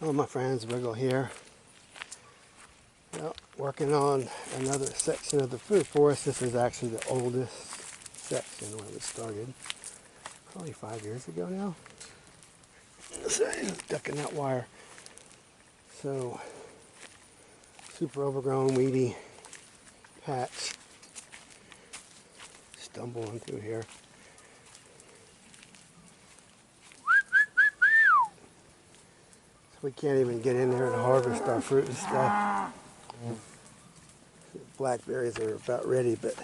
Hello my friends, Wiggle here. Well, working on another section of the fruit forest. This is actually the oldest section when it was started. Probably 5 years ago now. Sorry, stuck in that wire. So, super overgrown, weedy patch. Stumbling through here. We can't even get in there and harvest our fruit and stuff. Blackberries are about ready, but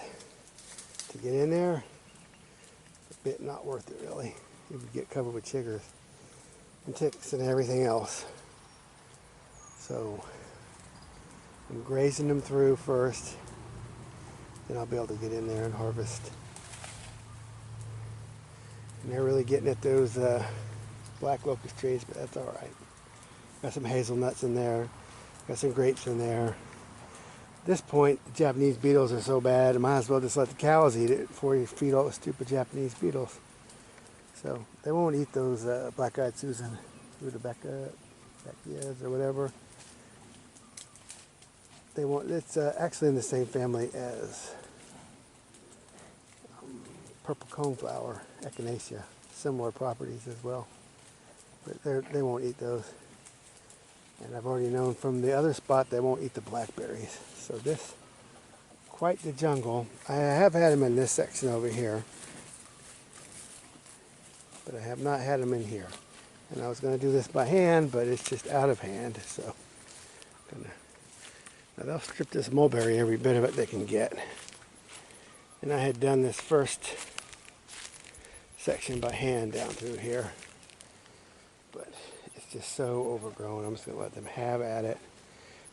to get in there, it's a bit not worth it really. You would get covered with chiggers and ticks and everything else. So I'm grazing them through first, then I'll be able to get in there and harvest. And they're really getting at those black locust trees, but that's all right. Got some hazelnuts in there, got some grapes in there. At this point, the Japanese beetles are so bad, I might as well just let the cows eat it before you feed all the stupid Japanese beetles. So they won't eat those black-eyed Susan, Rutabaga, Beckias, or whatever. They won't. It's actually in the same family as purple coneflower, Echinacea. Similar properties as well, but they won't eat those. And I've already known from the other spot they won't eat the blackberries. So this, quite the jungle. I have had them in this section over here, but I have not had them in here. And I was going to do this by hand, but it's just out of hand. So now they'll strip this mulberry every bit of it they can get. And I had done this first section by hand down through here, but it's just so overgrown. I'm just going to let them have at it.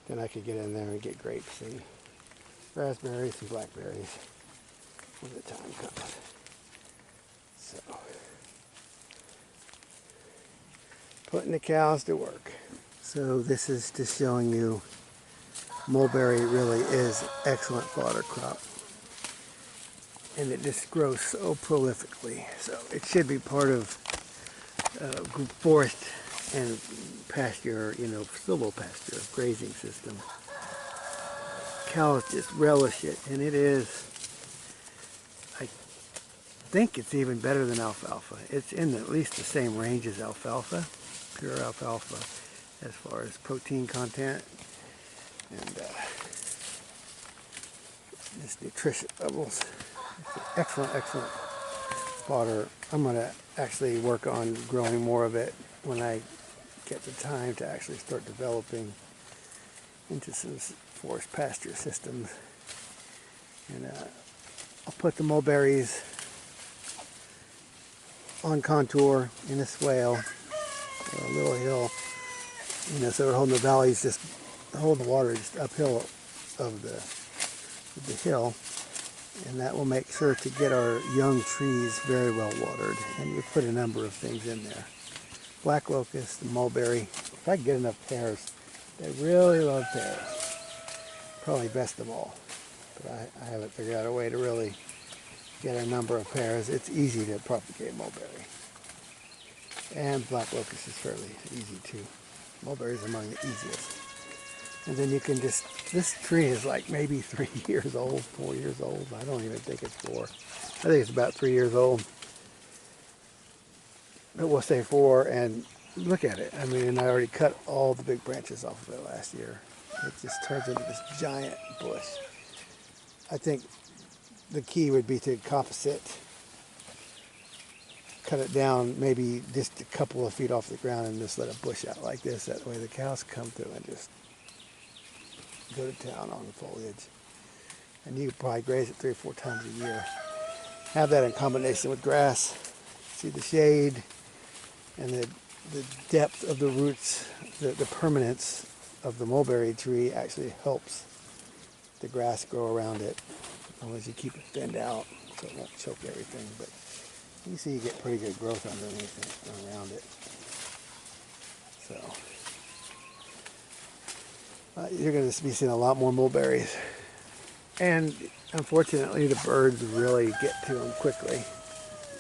Then I could get in there and get grapes and raspberries and blackberries when the time comes. So, putting the cows to work. So this is just showing you mulberry really is excellent fodder crop. And it just grows so prolifically. So it should be part of forest and pasture, silvo-pasture, grazing system. Cows just relish it, and it is, I think it's even better than alfalfa. It's in at least the same range as alfalfa, pure alfalfa, as far as protein content and just nutrition levels. It's excellent, excellent fodder. I'm going to actually work on growing more of it when I get the time to actually start developing into some forest pasture systems. And I'll put the mulberries on contour in a swale, or a little hill, so we're holding the valleys, just holding the water just uphill of the hill. And that will make sure to get our young trees very well watered. And you put a number of things in there. Black locust, mulberry. If I can get enough pears, they really love pears. Probably best of all. But I haven't figured out a way to really get a number of pears. It's easy to propagate mulberry. And black locust is fairly easy too. Mulberry is among the easiest. And then you can just, this tree is like maybe 3 years old, 4 years old. I don't even think it's 4. I think it's about 3 years old. But we'll say 4, and look at it. I mean, and I already cut all the big branches off of it last year. It just turns into this giant bush. I think the key would be to coppice it. Cut it down maybe just a couple of feet off the ground and just let it bush out like this. That way the cows come through and just go to town on the foliage. And you could probably graze it 3 or 4 times a year. Have that in combination with grass. See the shade and the depth of the roots, the permanence of the mulberry tree actually helps the grass grow around it. Unless you keep it thinned out so it won't choke everything. But you see you get pretty good growth underneath it and around it. So you're going to be seeing a lot more mulberries. And unfortunately the birds really get to them quickly.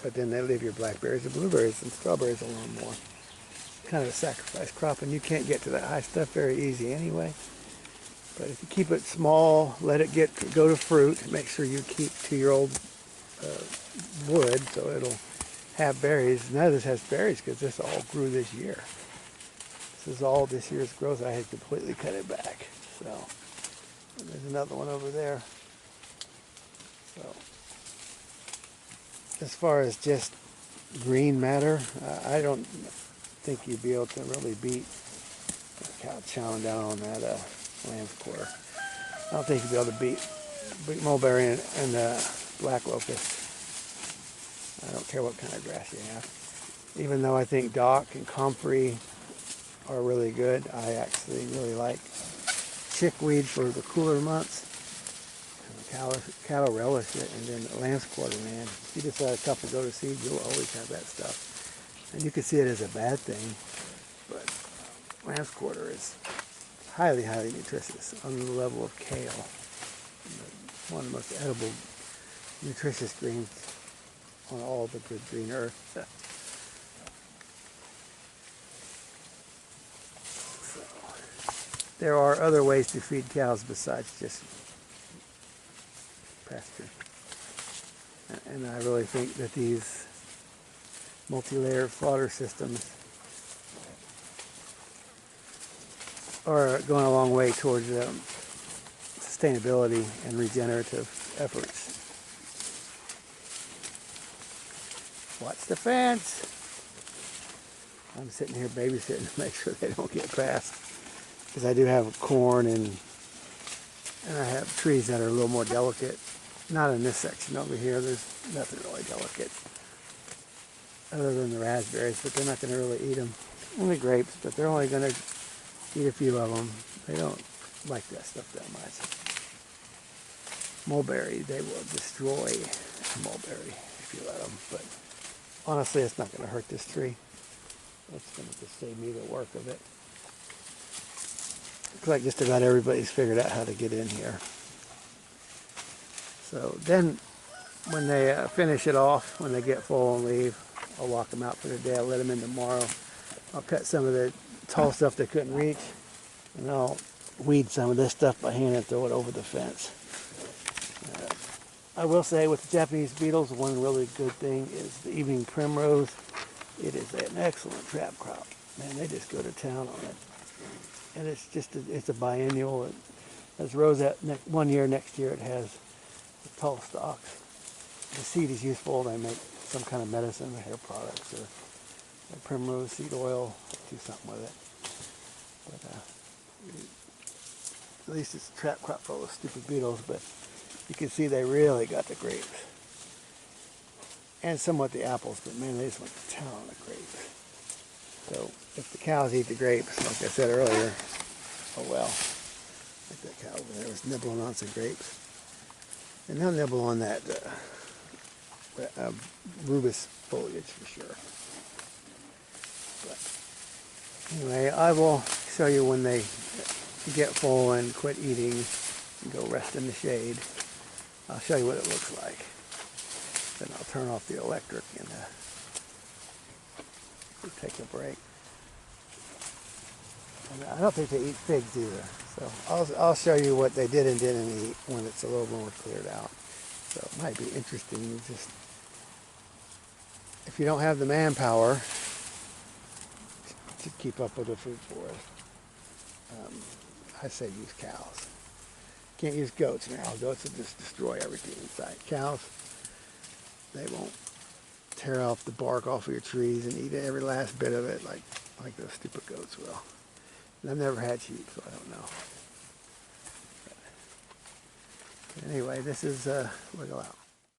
But then they leave your blackberries and blueberries and strawberries alone more. kind of a sacrifice crop, and you can't get to that high stuff very easy anyway. But if you keep it small, let it go to fruit, make sure you keep 2-year-old wood so it'll have berries. None of this has berries because this all grew this year. This is all this year's growth. I had completely cut it back. So, and there's another one over there. So, as far as just green matter, I don't think you'd be able to really beat a cow chowing down on that lamb's quarter. I don't think you'd be able to beat mulberry and black locust. I don't care what kind of grass you have. Even though I think dock and comfrey are really good, I actually really like chickweed for the cooler months. Cattle relish it, and then the lamb's quarter, man. If you just let a couple go to seed, you'll always have that stuff. And you can see it as a bad thing, but lamb's quarter is highly, highly nutritious on the level of kale. One of the most edible, nutritious greens on all the good green earth. So, there are other ways to feed cows besides just pasture. And I really think that these multi-layer fodder systems are going a long way towards sustainability and regenerative efforts. Watch the fence. I'm sitting here babysitting to make sure they don't get past, because I do have corn and I have trees that are a little more delicate. Not in this section over here. There's nothing really delicate other than the raspberries, but they're not going to really eat them. And the grapes, but they're only going to eat a few of them. They don't like that stuff that much. Mulberry, they will destroy mulberry if you let them. But honestly, it's not going to hurt this tree. It's going to just save me the work of it. Looks like just about everybody's figured out how to get in here. So then when they finish it off, when they get full and leave, I'll walk them out for the day. I'll let them in tomorrow. I'll cut some of the tall stuff they couldn't reach, and I'll weed some of this stuff by hand and throw it over the fence. I will say with the Japanese beetles, one really good thing is the evening primrose. It is an excellent trap crop. Man, they just go to town on it. And it's just it's a biennial. It has rosette one year, next year it has tall stalks. The seed is useful. They make some kind of medicine, hair products, or primrose seed oil. Do something with it. But at least it's a trap crop full of stupid beetles. But you can see they really got the grapes, and somewhat the apples. But man, they just went to town on the grapes. So if the cows eat the grapes, like I said earlier, oh well. Like that cow over there was nibbling on some grapes. And they'll nibble on that rubus foliage for sure. But anyway, I will show you when they get full and quit eating and go rest in the shade. I'll show you what it looks like. Then I'll turn off the electric and take a break. And I don't think they eat figs either. So I'll show you what they did and didn't eat when it's a little more cleared out. So it might be interesting. Just if you don't have the manpower to keep up with the food forest, I say use cows. Can't use goats now. Goats will just destroy everything inside. Cows, they won't tear off the bark off of your trees and eat every last bit of it like those stupid goats will. And I've never had sheep, so I don't know. But anyway, this is Wiggle Out.